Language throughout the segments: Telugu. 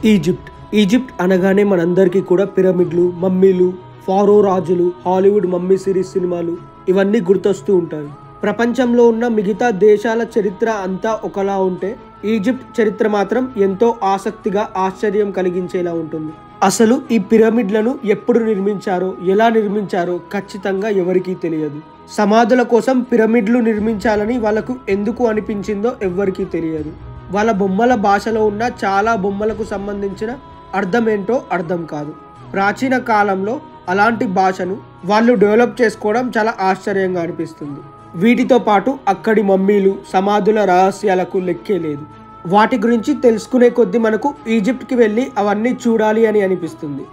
ఈజిప్ట్. ఈజిప్ట్ అనగానే మనందరికీ కూడా పిరమిడ్లు, మమ్మీలు, ఫారో రాజులు, హాలీవుడ్ మమ్మీ సిరీస్ సినిమాలు ఇవన్నీ గుర్తొస్తూ ఉంటాయి. ప్రపంచంలో ఉన్న మిగతా దేశాల చరిత్ర అంతా ఒకలా ఉంటే ఈజిప్ట్ చరిత్ర మాత్రం ఎంతో ఆసక్తిగా, ఆశ్చర్యం కలిగించేలా ఉంటుంది. అసలు ఈ పిరమిడ్లను ఎప్పుడు నిర్మించారో, ఎలా నిర్మించారో ఖచ్చితంగా ఎవరికీ తెలియదు. సమాధుల కోసం పిరమిడ్లు నిర్మించాలని వాళ్ళకు ఎందుకు అనిపించిందో ఎవ్వరికీ తెలియదు. వాళ్ళ బొమ్మల భాషలో ఉన్న చాలా బొమ్మలకు సంబంధించిన అర్థం ఏంటో అర్థం కాదు. ప్రాచీన కాలంలో అలాంటి భాషను వాళ్ళు డెవలప్ చేసుకోవడం చాలా ఆశ్చర్యంగా అనిపిస్తుంది. వీటితో పాటు అక్కడి మమ్మీలు, సమాధుల రహస్యాలకు లెక్కే లేదు. వాటి గురించి తెలుసుకునే కొద్దీ మనకు ఈజిప్ట్కి వెళ్ళి అవన్నీ చూడాలి అని అనిపిస్తుంది.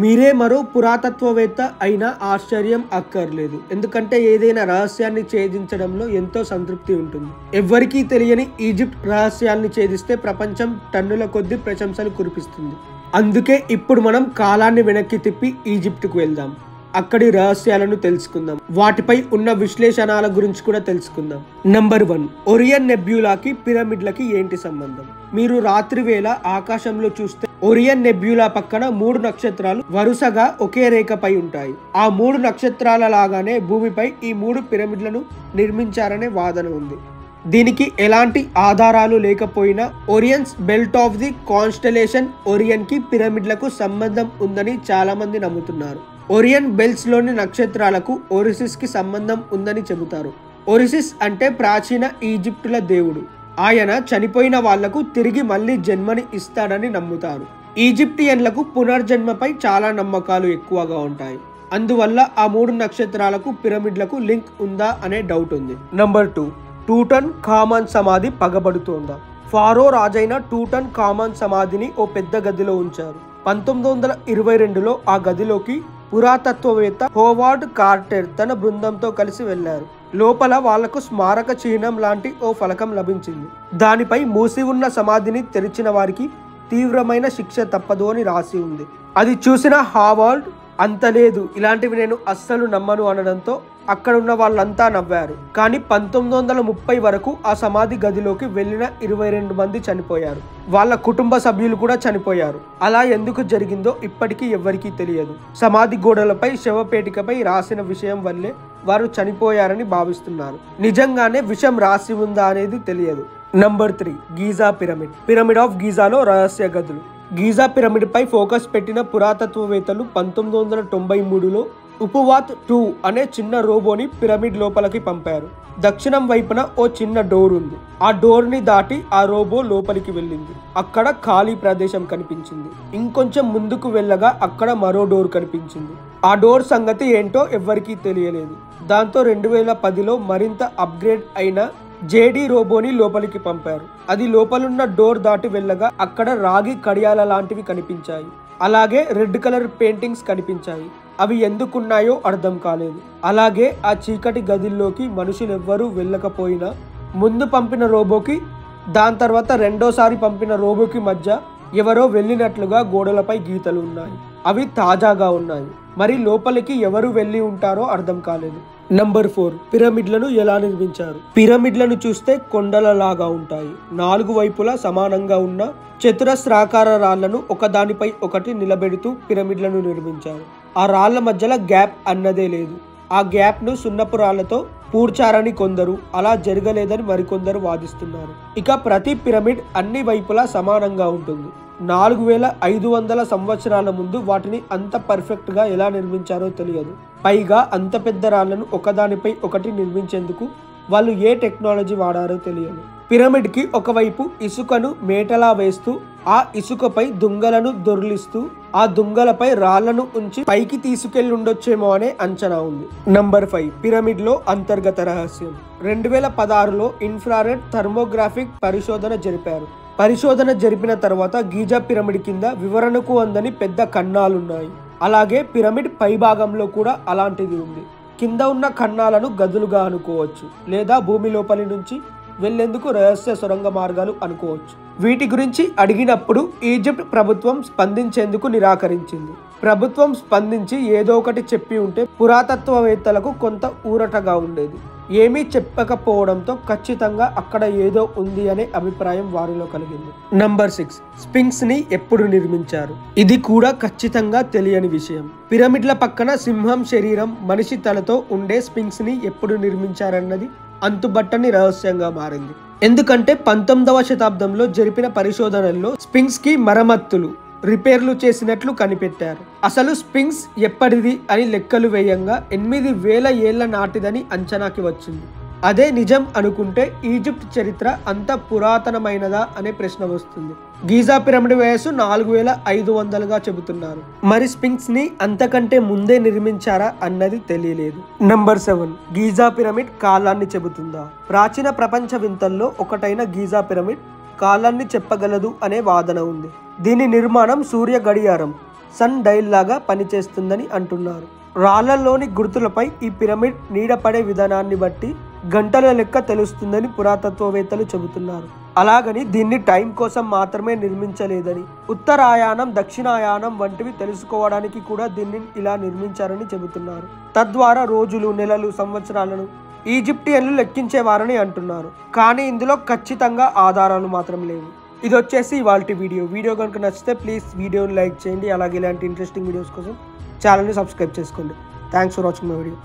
మీరే మరో పురాతత్వవేత్త అయినా ఆశ్చర్యం అక్కర్లేదు. ఎందుకంటే ఏదైనా రహస్యాన్ని ఛేదించడంలో ఎంతో సంతృప్తి ఉంటుంది. ఎవ్వరికీ తెలియని ఈజిప్ట్ రహస్యాన్ని ఛేదిస్తే ప్రపంచం టన్నుల కొద్ది ప్రశంసలు కురిపిస్తుంది. అందుకే ఇప్పుడు మనం కాలాన్ని వెనక్కి తిప్పి ఈజిప్ట్కు వెళ్దాం. అక్కడి రహస్యాలను తెలుసుకుందాం. వాటిపై ఉన్న విశ్లేషణల గురించి కూడా తెలుసుకుందాం. నంబర్ 1, ఒరియన్ నెబ్యులాకి పిరమిడ్లకి ఏంటి సంబంధం? మీరు రాత్రి వేళ ఆకాశంలో చూస్తే ఒరియన్ నెబ్యులా పక్కన 3 నక్షత్రాలు వరుసగా ఒకే రేఖపై ఉంటాయి. ఆ 3 నక్షత్రాల లాగానే భూమిపై ఈ 3 పిరమిడ్లను నిర్మించారనే వాదన ఉంది. దీనికి ఎలాంటి ఆధారాలు లేకపోయినా Orion's belt of the constellation Orion కి పిరమిడ్లకు సంబంధం ఉందని చాలా మంది నమ్ముతున్నారు. ఒరియన్ బెల్ట్స్ లోని నక్షత్రాలకు ఒరిసిస్ కి సంబంధం ఉందని చెబుతారు. ఒరిసిస్ అంటే ప్రాచీన ఈజిప్టుల దేవుడు. ఆయన చనిపోయిన వాళ్లకు తిరిగి మళ్ళీ జన్మని ఇస్తాడని నమ్ముతారు. ఈజిప్టియన్లకు పునర్జన్మపై చాలా నమ్మకాలు ఎక్కువగా ఉంటాయి. అందువల్ల ఆ 3 నక్షత్రాలకు పిరమిడ్లకు లింక్ ఉందా అనే డౌట్ ఉంది. నంబర్ 2, టూటన్ ఖామన్ సమాధి పగబడుతోందా? ఫారో రాజైన టూటన్ ఖామన్ సమాధిని ఓ పెద్ద గదిలో ఉంచారు. 1922లో ఆ గదిలోకి పురాతత్వవేత్త హోవార్డ్ కార్టర్ తన బృందంతో కలిసి వెళ్లారు. లోపల వాళ్లకు స్మారక చిహ్నం లాంటి ఓ ఫలకం లభించింది. దానిపై మూసి ఉన్న సమాధిని తెరిచిన వారికి తీవ్రమైన శిక్ష తప్పదు అని రాసి ఉంది. అది చూసిన హావార్డ్ అంత లేదు, ఇలాంటివి నేను అస్సలు నమ్మను అనడంతో అక్కడున్న వాళ్ళంతా నవ్వారు. కానీ 1930 వరకు ఆ సమాధి గదిలోకి వెళ్లిన 22 మంది చనిపోయారు. వాళ్ళ కుటుంబ సభ్యులు కూడా చనిపోయారు. అలా ఎందుకు జరిగిందో ఇప్పటికీ ఎవ్వరికీ తెలియదు. సమాధి గోడలపై, శవపేటికపై రాసిన విషయం వల్లే వారు చనిపోయారని భావిస్తున్నారు. నిజంగానే విషం రాసి ఉందా అనేది తెలియదు. Number 3, Giza pyramid. Pyramid of గీజాలో రహస్య గదులు. గీజా పిరమిడ్ పై ఫోకస్ పెట్టిన పురాతత్వవేత్తలు 1993లో ఉపవాత్ 2 అనే చిన్న రోబోని పిరమిడ్ లోపలికి పంపారు. దక్షిణం వైపున ఓ చిన్న డోర్ ఉంది. ఆ డోర్ ని దాటి ఆ రోబో లోపలికి వెళ్ళింది. అక్కడ ఖాళీ ప్రదేశం కనిపించింది. ఇంకొంచెం ముందుకు వెళ్ళగా అక్కడ మరో డోర్ కనిపించింది. ఆ డోర్ సంగతి ఏంటో ఎవ్వరికీ తెలియలేదు. దాంతో 2010లో మరింత అప్గ్రేడ్ అయిన జేడీ రోబోని లోపలికి పంపారు. అది లోపలున్న డోర్ దాటి వెళ్ళగా అక్కడ రాగి కడియాల లాంటివి కనిపించాయి. అలాగే రెడ్ కలర్ పెయింటింగ్స్ కనిపించాయి. అవి ఎందుకున్నాయో అర్థం కాలేదు. అలాగే ఆ చీకటి గదిల్లోకి మనుషులెవ్వరూ వెళ్ళకపోయినా ముందు పంపిన రోబోకి, దాని తర్వాత రెండోసారి పంపిన రోబోకి మధ్య ఎవరో వెళ్ళినట్లుగా గోడలపై గీతలు ఉన్నాయి. అవి తాజాగా ఉన్నాయి. మరి లోపలికి ఎవరు వెళ్ళి ఉంటారో అర్థం కాలేదు. నంబర్ 4, పిరమిడ్లను ఎలా నిర్మించారు? పిరమిడ్లను చూస్తే కొండలలాగా ఉంటాయి. 4 వైపులా సమానంగా ఉన్న చతురస్రాకార రాళ్లను ఒకదానిపై ఒకటి నిలబెడుతూ పిరమిడ్లను నిర్మించారు. ఆ రాళ్ల మధ్యలో గ్యాప్ అన్నదే లేదు. ఆ గ్యాప్ ను సున్నపు రాళ్లతో పూడ్చారని కొందరు, అలా జరగలేదని మరికొందరు వాదిస్తున్నారు. ఇక ప్రతి పిరమిడ్ అన్ని వైపులా సమానంగా ఉంటుంది. 4500 సంవత్సరాల ముందు వాటిని అంత పర్ఫెక్ట్ గా ఎలా నిర్మించారో తెలియదు. పైగా అంత పెద్ద రాళ్లను ఒకదానిపై ఒకటి నిర్మించేందుకు వాళ్ళు ఏ టెక్నాలజీ వాడారో తెలియదు. పిరమిడ్ కి ఒకవైపు ఇసుకను మేటలా వేస్తూ, ఆ ఇసుకపై దుంగలను దొర్లిస్తూ, ఆ దుంగలపై రాళ్లను ఉంచి పైకి తీసుకెళ్లి ఉండొచ్చేమో అనే అంచనా ఉంది. నంబర్ 5, పిరమిడ్ లో అంతర్గత రహస్యం. 2016లో ఇన్ఫ్రారెడ్ థర్మోగ్రాఫిక్ పరిశోధన జరిపారు. పరిశోధన జరిపిన తర్వాత గీజా పిరమిడ్ కింద వివరణకు అందని పెద్ద కన్నాలున్నాయి. అలాగే పిరమిడ్ పై భాగంలో కూడా అలాంటిది ఉంది. కింద ఉన్న కన్నాలను గదులుగా అనుకోవచ్చు, లేదా భూమి లోపలి నుంచి వెళ్లేందుకు రహస్య సొరంగ మార్గాలు అనుకోవచ్చు. వీటి గురించి అడిగినప్పుడు ఈజిప్ట్ ప్రభుత్వం స్పందించేందుకు నిరాకరించింది. ప్రభుత్వం స్పందించి ఏదో ఒకటి చెప్పి ఉంటే పురాతత్వవేత్తలకు కొంత ఊరటగా ఉండేది. ఏమీ చెప్పకపోవడంతో ఖచ్చితంగా అక్కడ ఏదో ఉంది అనే అభిప్రాయం వారిలో కలిగింది. నంబర్ 6, స్ఫింక్స్ ని ఎప్పుడు నిర్మించారు? ఇది కూడా ఖచ్చితంగా తెలియని విషయం. పిరమిడ్ల పక్కన సింహం శరీరం మనిషి తలతో ఉండే స్ఫింక్స్ ని ఎప్పుడు నిర్మించారన్నది అంతుబట్టని రహస్యంగా మారింది. ఎందుకంటే 19వ శతాబ్దంలో జరిపిన పరిశోధనల్లో స్ఫింక్స్ కి మరమ్మతులు రిపేర్లు చేసినట్లు కనిపెట్టారు. అసలు స్ఫింక్స్ ఎప్పటిది అని లెక్కలు వేయంగా 8000 ఏళ్ల నాటిదని అంచనాకి వచ్చింది. అదే నిజం అనుకుంటే ఈజిప్ట్ చరిత్ర అంత పురాతనమైనదా అనే ప్రశ్న వస్తుంది. గీజా పిరమిడ్ వయస్సు 4500గా చెబుతున్నారు. మరి స్ఫింక్స్ ని అంతకంటే ముందే నిర్మించారా అన్నది తెలియలేదు. నంబర్ 7, గీజా పిరమిడ్ కాలాన్ని చెబుతుందా? ప్రాచీన ప్రపంచ వింతల్లో ఒకటైన గీజా పిరమిడ్ కాలాన్ని చెప్పగలదు అనే వాదన ఉంది. దీని నిర్మాణం సూర్య గడియారం సన్ డైల్ లాగా పనిచేస్తుందని అంటున్నారు. రాళ్లలోని గుర్తులపై ఈ పిరమిడ్ నీడపడే విధానాన్ని బట్టి గంటల లెక్క తెలుస్తుందని పురాతత్వవేత్తలు చెబుతున్నారు. అలాగని దీన్ని టైం కోసం మాత్రమే నిర్మించలేదని, ఉత్తరాయణం దక్షిణాయనం వంటివి తెలుసుకోవడానికి కూడా దీన్ని ఇలా నిర్మించారని చెబుతున్నారు. తద్వారా రోజులు, నెలలు, సంవత్సరాలను ఈజిప్టియన్లు లెక్కించేవారని అంటున్నారు. కానీ ఇందులో ఖచ్చితంగా ఆధారాలు మాత్రం లేవు. ఇది వచ్చేసి ఇవాల్టి వీడియో కనుక నచ్చితే ప్లీజ్ వీడియోని లైక్ చేయండి. అలాగే ఇలాంటి ఇంట్రెస్టింగ్ వీడియోస్ కోసం ఛానల్ని సబ్స్క్రైబ్ చేసుకోండి. Thanks for watching my video.